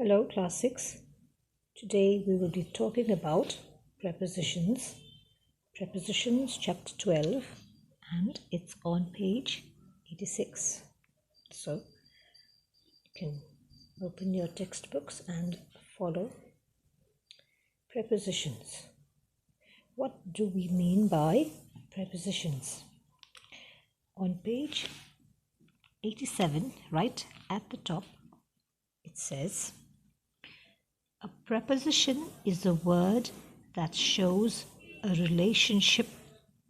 Hello, Class 6. Today we will be talking about prepositions. Prepositions, Chapter 12, and it's on page 86. So you can open your textbooks and follow. Prepositions. What do we mean by prepositions? On page 87, right at the top, it says, a preposition is a word that shows a relationship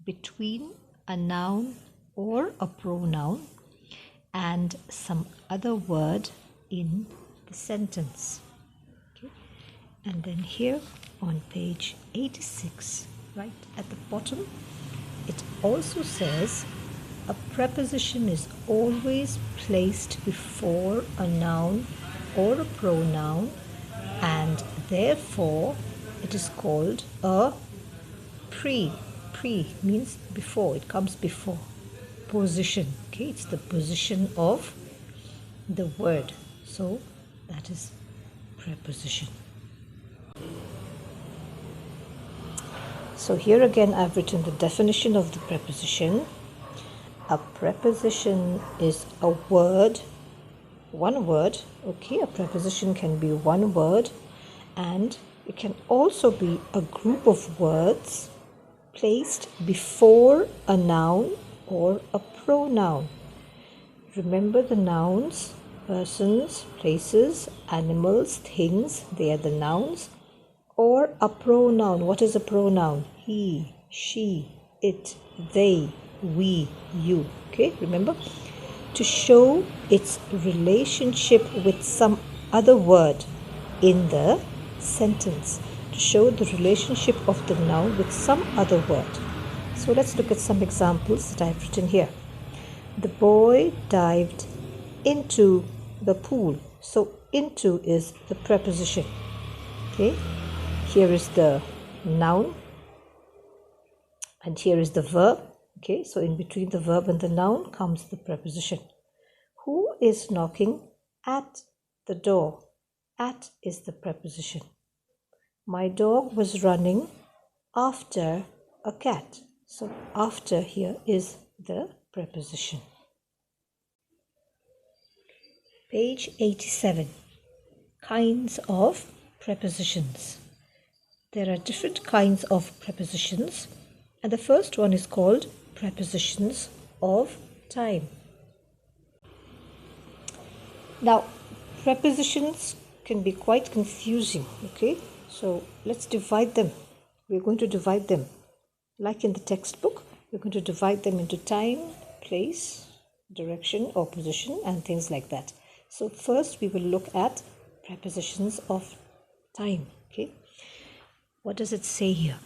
between a noun or a pronoun and some other word in the sentence. Okay. And then here on page 86, right at the bottom, it also says a preposition is always placed before a noun or a pronoun, and therefore it is called a pre means before, it comes before position. Okay, it's the position of the word, so that is preposition. So here again I've written the definition of the preposition. A preposition is a word, one word. Okay, a preposition can be one word, and it can also be a group of words placed before a noun or a pronoun. Remember the nouns, persons, places, animals, things, they are the nouns. Or a pronoun. What is a pronoun? He, she, it, they, we, you. Okay, remember? To show its relationship with some other word in the sentence. To show the relationship of the noun with some other word. So let's look at some examples that I've written here. The boy dived into the pool. So into is the preposition. Okay. Here is the noun and here is the verb. Okay, so in between the verb and the noun comes the preposition. Who is knocking at the door? At is the preposition. My dog was running after a cat. So after here is the preposition. Page 87. Kinds of prepositions. There are different kinds of prepositions, and the first one is called prepositions of time. Now, prepositions can be quite confusing, okay? So let's divide them. We're going to divide them. Like in the textbook, we're going to divide them into time, place, direction or position, and things like that. So first we will look at prepositions of time, okay? What does it say here?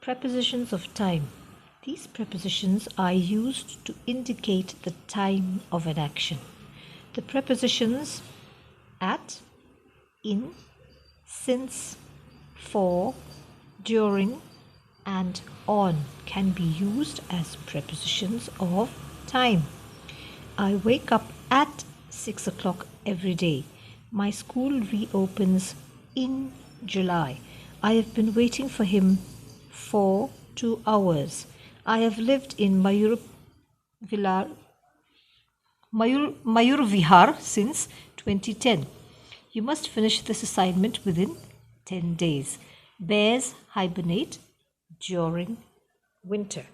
Prepositions of time. These prepositions are used to indicate the time of an action. The prepositions at, in, since, for, during, and on can be used as prepositions of time. I wake up at 6 o'clock every day. My school reopens in July. I have been waiting for him for 2 hours. I have lived in Mayur Vihar since 2010. You must finish this assignment within 10 days. Bears hibernate during winter.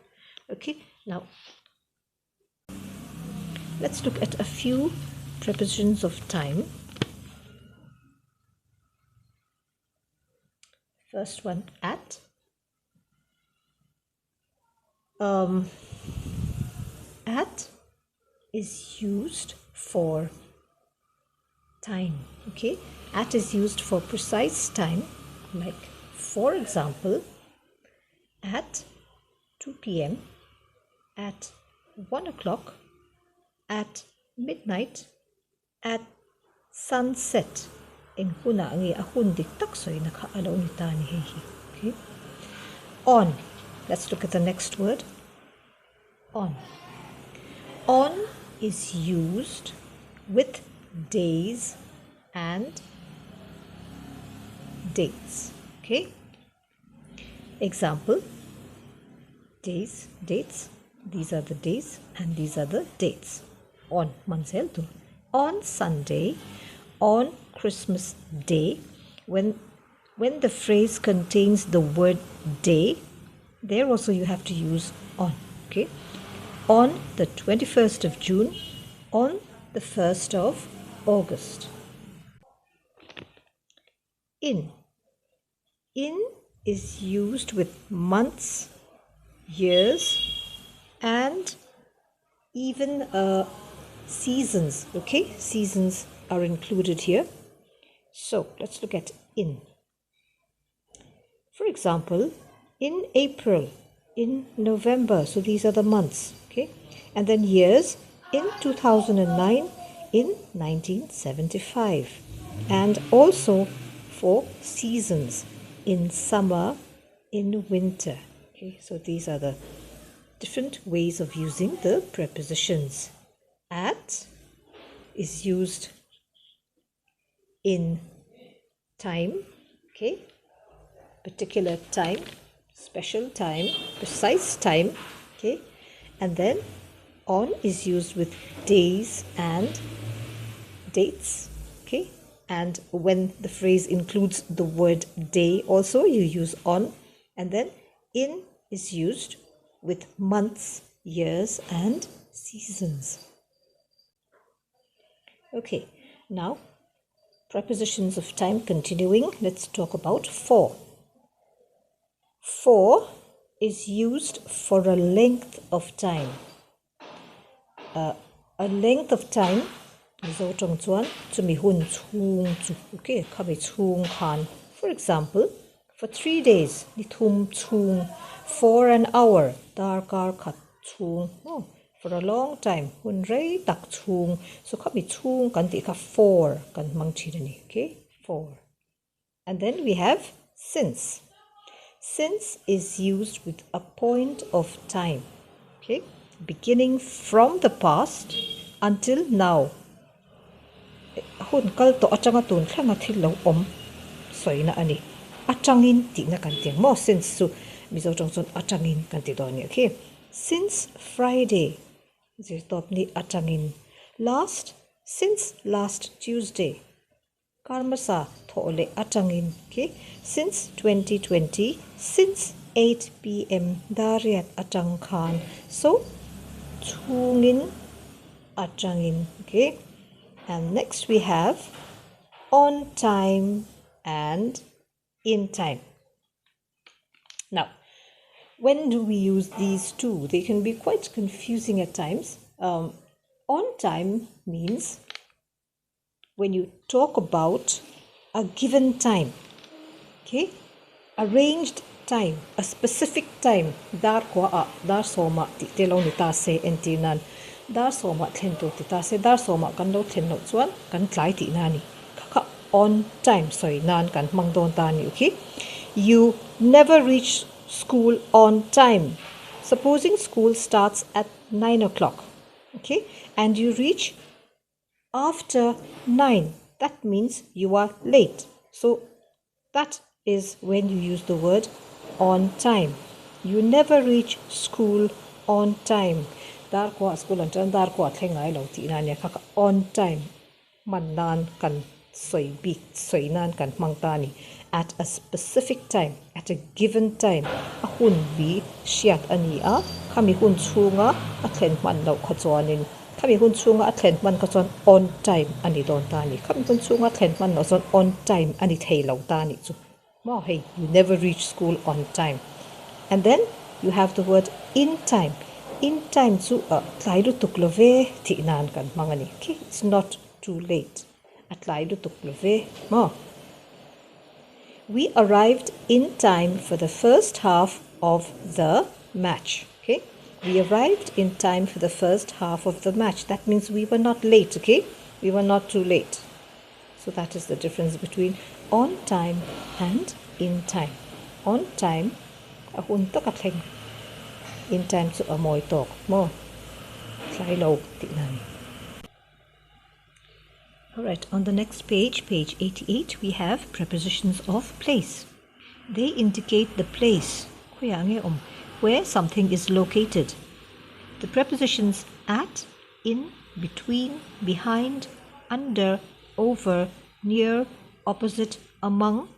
Okay, now let's look at a few prepositions of time. First one, at. At is used for time. Okay, at is used for precise time. Like, for example, at 2 p.m., at 1 o'clock, at midnight, at sunset. Okay. On. Let's look at the next word. On. On is used with days and dates. Okay. Example, days, dates. These are the days and these are the dates. On manseldu. On Sunday, on Christmas Day, when the phrase contains the word day, there also you have to use on. Okay. On the 21st of June, on the 1st of August. In. In is used with months, years, and even seasons. Okay, seasons are included here. So let's look at in. For example, in April, in November. So these are the months. Okay, and then years, in 2009, in 1975, and also for seasons, in summer, in winter. Okay, so these are the different ways of using the prepositions. At is used in time, okay, particular time, special time, precise time, okay, and then on is used with days and dates, okay, and when the phrase includes the word day also you use on, and then in is used with months, years, and seasons. Okay, now prepositions of time continuing. Let's talk about for. For is used for a length of time. A length of time is okay, for example, for 3 days, for an hour, for a long time, so for, okay, for. And then we have since. Since is used with a point of time, okay, beginning from the past until now. Okay, since Friday, since last Tuesday, karmasa thole atangin. Okay, since 2020, since 8 p.m. dariat atang khan. So tungin atangin. Okay, and next we have on time and in time. Now, when do we use these two? They can be quite confusing at times. On time means when you talk about a given time, okay, arranged time, a specific time. Dar soma ti telong ni ta se entinan. Dar soma tento ti ta se dar soma kan lo tenno chuan kan tlai ti nani. Kaka on time sorry nan kan mangdon tani. Okay, you never reach school on time. Supposing school starts at 9 o'clock, okay, and you reach after 9, that means you are late. So that is when you use the word on time. You never reach school on time. Dar kwa school an tan dar kwa thengai lo ti na nya kha on time. Man nan kan soi bi soi nan kan mangtani at a specific time, at a given time. A hun bi shiat ani a khami hun chunga a thlen man lo kha chuanin kami hun chunga a thlen man ka chuan on time ani don tani. Kami hun chunga thlen man lo chuan on time ani thei lo tani chu. Mo hey, you never reach school on time. And then you have the word in time. In time chu tlai lu tuk lo ve ti nan kan mangani. Okay, it's not too late. Atlai lu tuk lo ve mo. We arrived in time for the first half of the match. Okay, we arrived in time for the first half of the match. That means we were not late. Okay, we were not too late. So that is the difference between on time and in time. On time, ahun to katheng. In time so amoy tok mo. Tlai lo ti nan. Alright, on the next page, page 88, we have prepositions of place. They indicate the place where something is located. The prepositions at, in, between, behind, under, over, near, opposite, among,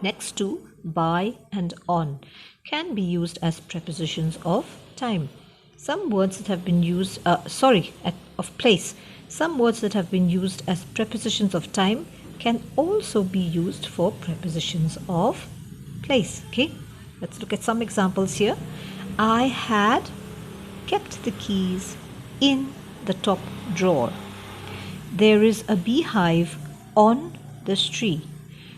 next to, by, and on can be used as prepositions of time. Some words that have been used, of place. Some words that have been used as prepositions of time can also be used for prepositions of place. Okay, let's look at some examples here. I had kept the keys in the top drawer. There is a beehive on this tree.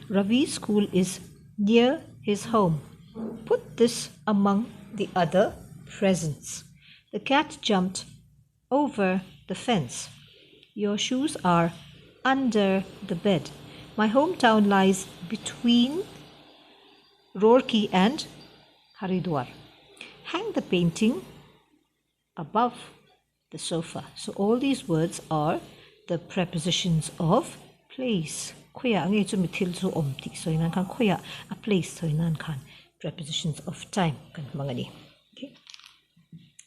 Ravi's school is near his home. Put this among the other presents. The cat jumped over the fence. Your shoes are under the bed. My hometown lies between Roorkee and Haridwar. Hang the painting above the sofa. So all these words are the prepositions of place. A place prepositions of time. Okay.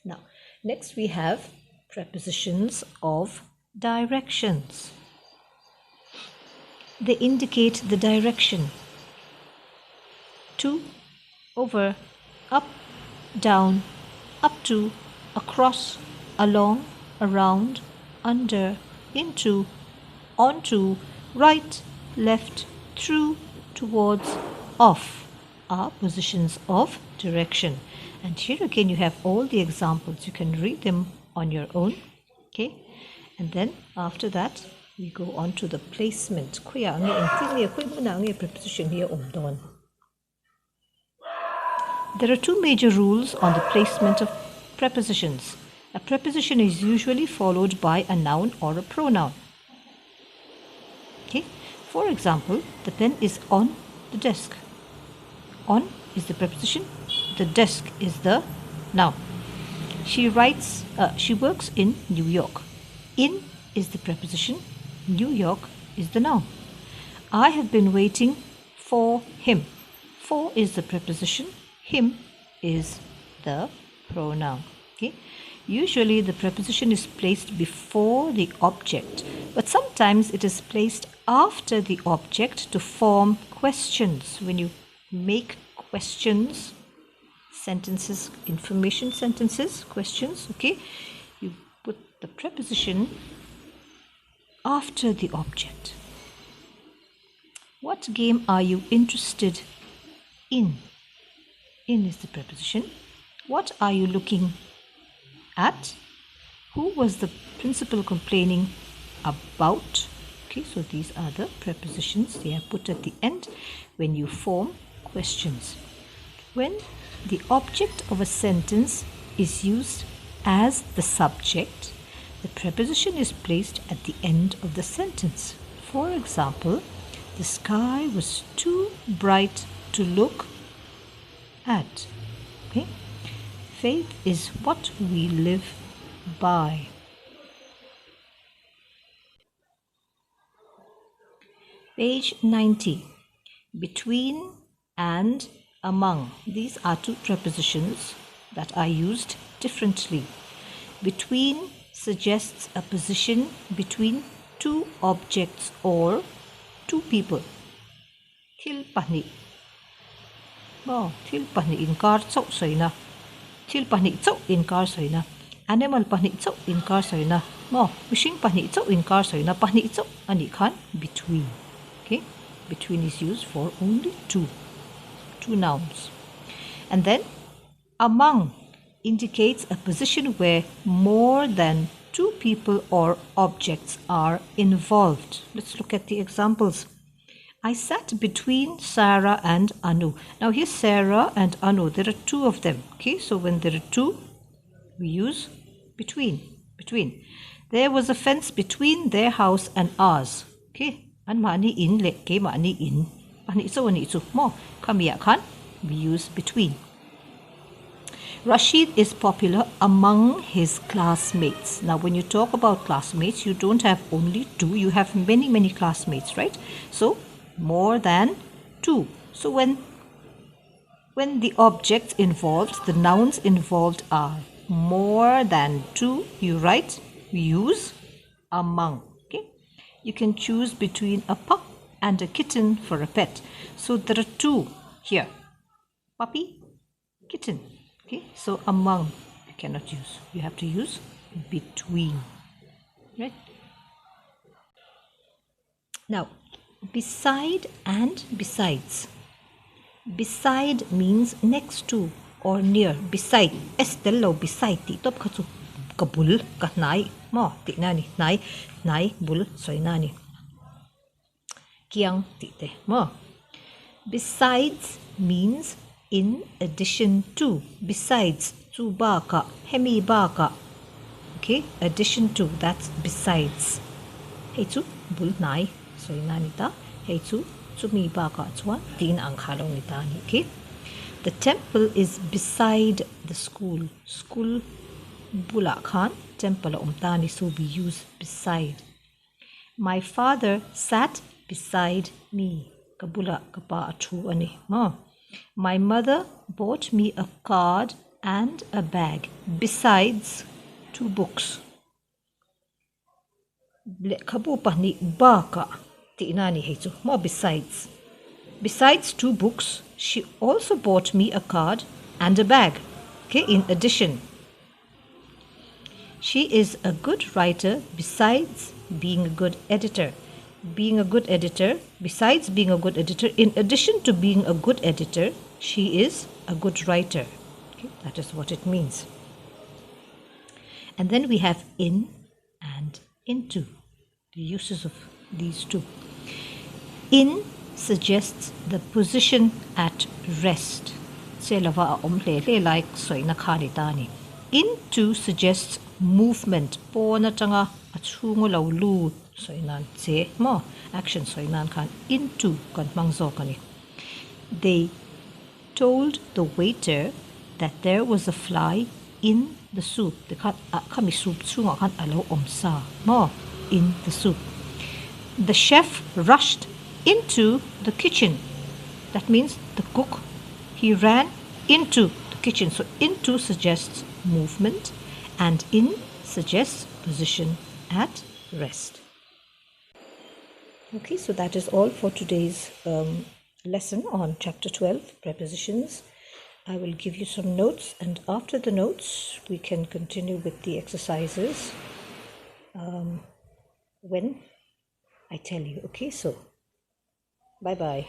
Now, next we have prepositions of directions. They indicate the direction. To, over, up, down, up to, across, along, around, under, into, onto, right, left, through, towards, off are positions of direction. And here again you have all the examples. You can read them on your own. Okay, and then after that we go on to the placement. Preposition here. There are two major rules on the placement of prepositions. A preposition is usually followed by a noun or a pronoun. Okay, for example, the pen is on the desk. On is the preposition, the desk is the noun. She works in New York. In is the preposition, New York is the noun. I have been waiting for him. For is the preposition, him is the pronoun. Okay. Usually the preposition is placed before the object, but sometimes it is placed after the object to form questions. When you make questions, sentences, information sentences, questions, okay, you put the preposition after the object. What game are you interested in? In is the preposition. What are you looking at? Who was the principal complaining about? Okay, so these are the prepositions. They are put at the end when you form questions. When the object of a sentence is used as the subject, the preposition is placed at the end of the sentence. For example, the sky was too bright to look at. Okay? Faith is what we live by. Page 90. Between and among. These are two prepositions that are used differently. Between suggests a position between two objects or two people. Til pahni. Til pahni inkar chau soina. Til pahni chau inkar soina. Animal pahni chau inkar soina. Machine pahni chau inkar soina. Pahni chau ani khan between. Okay? Between is used for only two nouns. And then among indicates a position where more than two people or objects are involved. Let's look at the examples. I sat between Sarah and Anu. Now here Sarah and Anu, there are two of them. Okay, so when there are two, we use between. There was a fence between their house and ours. Okay, an mani in le ke mani in. Ani so mo kamiya khan, we use between. Rashid is popular among his classmates. Now, when you talk about classmates, you don't have only two, you have many classmates, right? So, more than two. So, when the objects involved, the nouns involved are more than two, you use among. Okay, you can choose between a pup and a kitten for a pet. So there are two here, puppy, kitten. Okay, so among you cannot use, you have to use between, right? Now, beside and besides. Beside means next to or near. Beside, estelo beside ti top khatsu kabul ka nai mo ti nani nai bul soi nani kiang ti te mo. Besides means in addition to. Besides, tu ba ka, hemi ba ka. Okay, addition to, that's besides. Hey tu bul nai soi nani ta. Hey tu mi ba ka chuan tin ang khalong ni ta ni. Okay, the temple is beside the school. School bula khan temple umtani, so we use beside. My father sat beside me. Kabula kapa atu ani ma. My mother bought me a card and a bag besides two books. Kabu pani baka ti inani hetu mo besides. Besides two books, she also bought me a card and a bag. Okay, in addition. She is a good writer besides being a good editor. Being a good editor, besides being a good editor, in addition to being a good editor, she is a good writer. Okay, that is what it means. And then we have in and into, the uses of these two. In suggests the position at rest. Into suggests movement. Action into. They told the waiter that there was a fly in the soup. In the soup. The chef rushed into the kitchen. That means the cook, he ran into the kitchen. So into suggests movement and in suggests position at rest. Okay, so that is all for today's lesson on chapter 12, prepositions. I will give you some notes, and after the notes we can continue with the exercises when I tell you. Okay, so bye bye.